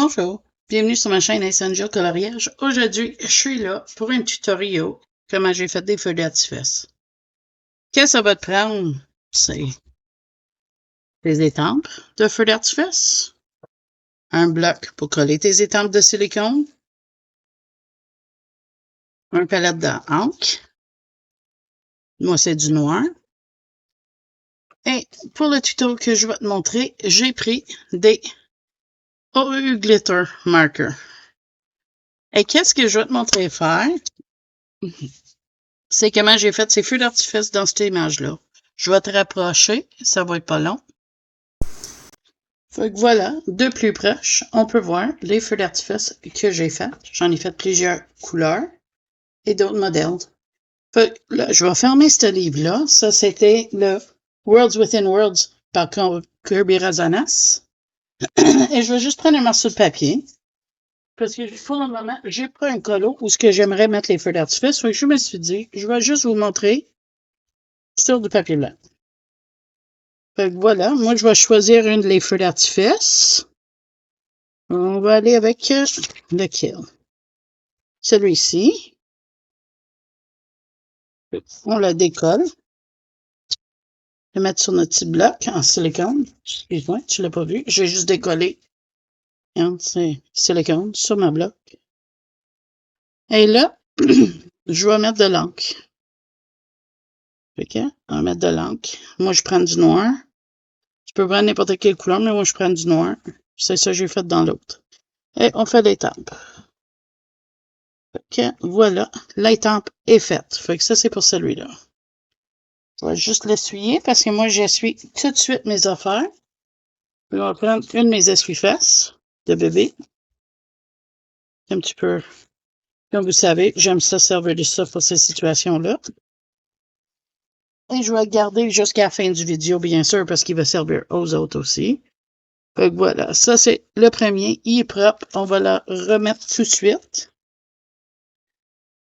Bonjour, bienvenue sur ma chaîne Essential Coloriage. Aujourd'hui, je suis là pour un tutoriel comment j'ai fait des feux d'artifice. Qu'est-ce que ça va te prendre? C'est des étampes de feux d'artifice, un bloc pour coller tes étampes de silicone, un palette d'encre, moi c'est du noir. Et pour le tuto que je vais te montrer, j'ai pris des OU Glitter Marker. Et qu'est-ce que je vais te montrer faire? C'est comment j'ai fait ces feux d'artifice dans cette image-là. Je vais te rapprocher, ça va être pas long. Fait que voilà, de plus proche, on peut voir les feux d'artifice que j'ai faits. J'en ai fait plusieurs couleurs et d'autres modèles. Fait que là, je vais fermer ce livre-là. Ça, c'était le Worlds Within Worlds par Kirby Razanas. Et je vais juste prendre un morceau de papier. Parce que pour le moment, j'ai pas un colo où ce que j'aimerais mettre les feux d'artifice. Fait que je me suis dit, je vais juste vous montrer sur du papier blanc. Fait que voilà, moi je vais choisir une des feux d'artifice. On va aller avec lequel? Celui-ci. On le décolle. Le mettre sur notre petit bloc en silicone. Excuse-moi, tu l'as pas vu. J'ai juste décollé. Regarde, c'est silicone sur ma bloc. Et là, je vais mettre de l'encre. OK? On va mettre de l'encre. Moi, je prends du noir. Tu peux prendre n'importe quelle couleur, mais moi, je prends du noir. C'est ça que j'ai fait dans l'autre. Et on fait l'étampe. OK, voilà. L'étampe est faite. Fait que ça, c'est pour celui-là. Je vais juste l'essuyer parce que moi, j'essuie tout de suite mes affaires. Puis on va prendre une de mes essuie-fesses de bébé. Un petit peu. Comme vous savez, j'aime ça servir de ça pour ces situations-là. Et je vais le garder jusqu'à la fin du vidéo, bien sûr, parce qu'il va servir aux autres aussi. Fait que voilà, ça c'est le premier. Il est propre. On va le remettre tout de suite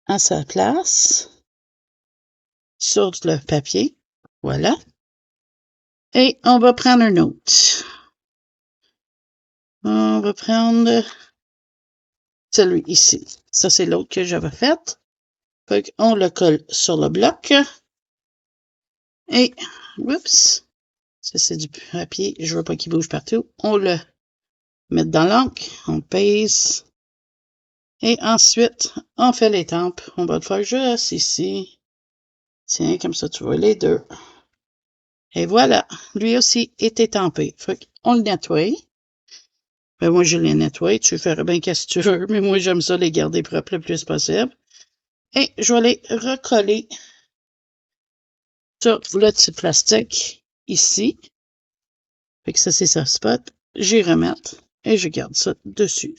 à sa place sur le papier. Voilà. Et on va prendre un autre. On va prendre celui ici. Ça, c'est l'autre que j'avais fait. Fait qu'on le colle sur le bloc. Et, oups, ça c'est du papier. Je veux pas qu'il bouge partout. On le met dans l'encre. On pèse. Et ensuite, on fait l'étampe. On va le faire juste ici. Tiens, comme ça, tu vois les deux. Et voilà. Lui aussi est étampé. Fait qu'on le nettoie. Ben, moi, je les nettoie. Tu ferais bien qu'est-ce que tu veux, mais moi, j'aime ça les garder propres le plus possible. Et je vais les recoller sur le petit plastique ici. Fait que ça, c'est ça spot. J'y remettre et je garde ça dessus.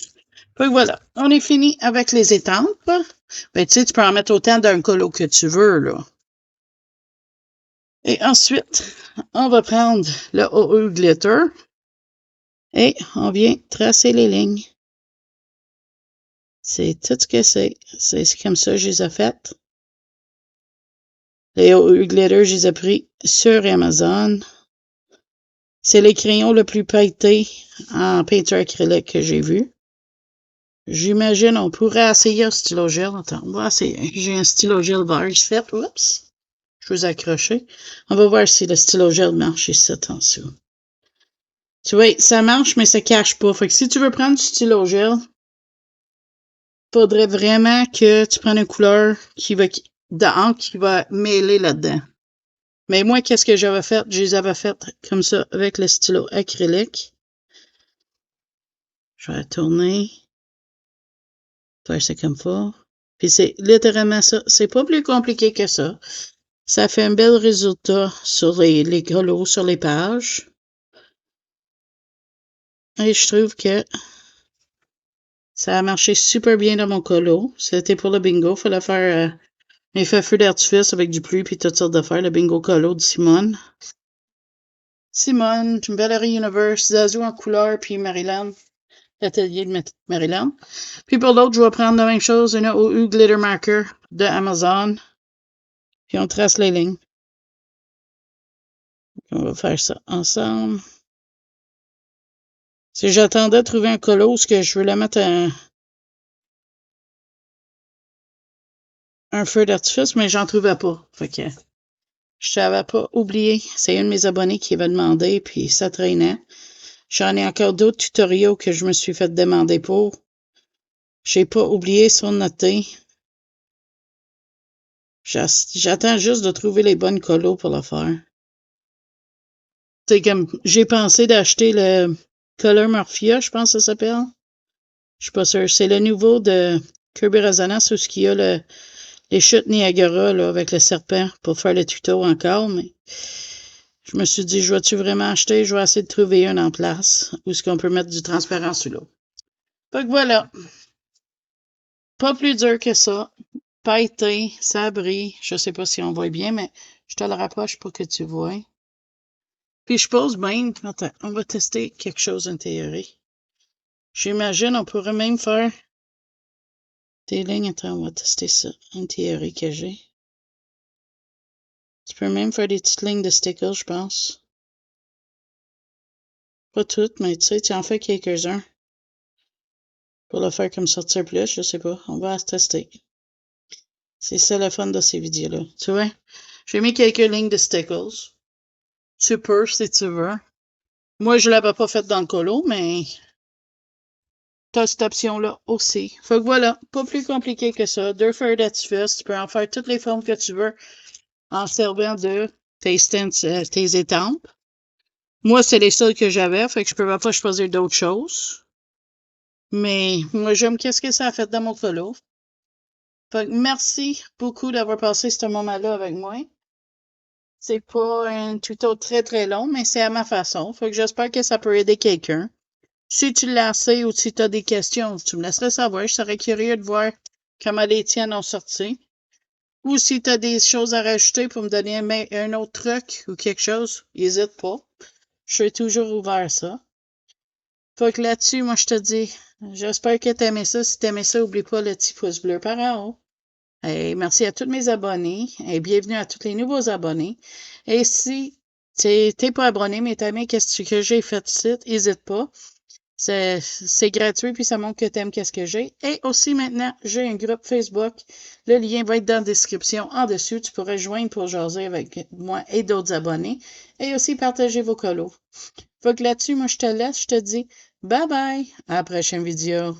Fait que voilà, on est fini avec les étampes. Ben, tu sais, tu peux en mettre autant d'un colo que tu veux, là. Et ensuite, on va prendre le OU Glitter et on vient tracer les lignes. C'est tout ce que c'est. C'est comme ça que je les ai faites. Les OU Glitter, je les ai pris sur Amazon. C'est les crayons le plus pailletés en peinture acrylique que j'ai vu. J'imagine on pourrait essayer un stylo gel. Attends, on va essayer. J'ai un stylo gel vert fait. Oups! Je vous ai accroché. On va voir si le stylo gel marche ici, attention. Tu vois, ça marche, mais ça cache pas. Fait que si tu veux prendre du stylo gel, faudrait vraiment que tu prennes une couleur d'encre qui va mêler là-dedans. Mais moi, qu'est-ce que j'avais fait? Je les avais faites comme ça avec le stylo acrylique. Je vais tourner. Faire ça comme ça. Puis c'est littéralement ça. C'est pas plus compliqué que ça. Ça fait un bel résultat sur les colos, sur les pages. Et je trouve que ça a marché super bien dans mon colo. C'était pour le bingo. Il fallait faire un effet feu d'artifice avec du pluie puis toutes sortes d'affaires. Le bingo colo de Simone. Simone, Bellery Universe, Zazu en couleur, puis Maryland. L'atelier de Maryland. Puis pour l'autre, je vais prendre la même chose, une OU Glitter Marker de Amazon. Puis on trace les lignes. On va faire ça ensemble. Si j'attendais de trouver un colo, ce que je veux la mettre un feu d'artifice, mais j'en trouvais pas. Fait que je t'avais pas oublié. C'est un de mes abonnés qui avait demandé, puis ça traînait. J'en ai encore d'autres tutoriaux que je me suis fait demander pour. J'ai pas oublié sur noter. J'attends juste de trouver les bonnes colos pour le faire. C'est comme, j'ai pensé d'acheter le Color Morphia, je pense que ça s'appelle. Je suis pas sûre. C'est le nouveau de Kirby Resonance où il y a les chutes Niagara là, avec le serpent pour faire le tuto encore, mais je me suis dit, je vais-tu vraiment acheter? Je vais essayer de trouver un en place où est-ce qu'on peut mettre du transparent sous l'eau. Fait que voilà. Pas plus dur que ça. Pailleté, ça brille. Je sais pas si on voit bien, mais je te le rapproche pour que tu vois. Puis je pose même, attends, on va tester quelque chose en théorie. J'imagine, on pourrait même faire des lignes. Attends, on va tester ça en théorie que j'ai. Tu peux même faire des petites lignes de stickers, je pense. Pas toutes, mais tu sais, tu en fais quelques-uns. Pour le faire comme sortir plus, je sais pas. On va tester. C'est ça le fun de ces vidéos-là. Tu vois? J'ai mis quelques lignes de stickers. Tu peux si tu veux. Moi, je l'avais pas fait dans le colo, mais t'as cette option-là aussi. Fait que voilà, pas plus compliqué que ça. 2 feuilles d'artifice, tu peux en faire toutes les formes que tu veux en servant de tes étampes. Moi, c'est les seules que j'avais, fait que je peux pas choisir d'autres choses. Mais moi, j'aime qu'est-ce que ça a fait dans mon colo. Fait que merci beaucoup d'avoir passé ce moment-là avec moi. C'est pas un tuto très très long, mais c'est à ma façon. Fait que j'espère que ça peut aider quelqu'un. Si tu l'as assez ou si tu as des questions, tu me laisserais savoir. Je serais curieux de voir comment les tiennes ont sorti. Ou si tu as des choses à rajouter pour me donner un autre truc ou quelque chose, n'hésite pas. Je suis toujours ouvert à ça. Fait que là-dessus, moi, je te dis, j'espère que tu aimais ça. Si tu aimais ça, n'oublie pas le petit pouce bleu par en haut. Et merci à tous mes abonnés et bienvenue à tous les nouveaux abonnés. Et si t'es pas abonné, mais t'as aimé qu'est-ce que j'ai fait ici, n'hésite pas. C'est gratuit, puis ça montre que t'aimes qu'est-ce que j'ai. Et aussi maintenant, j'ai un groupe Facebook. Le lien va être dans la description en dessous. Tu pourrais joindre pour jaser avec moi et d'autres abonnés. Et aussi partager vos colos. Fait que là-dessus, moi, je te laisse. Je te dis bye bye. À la prochaine vidéo.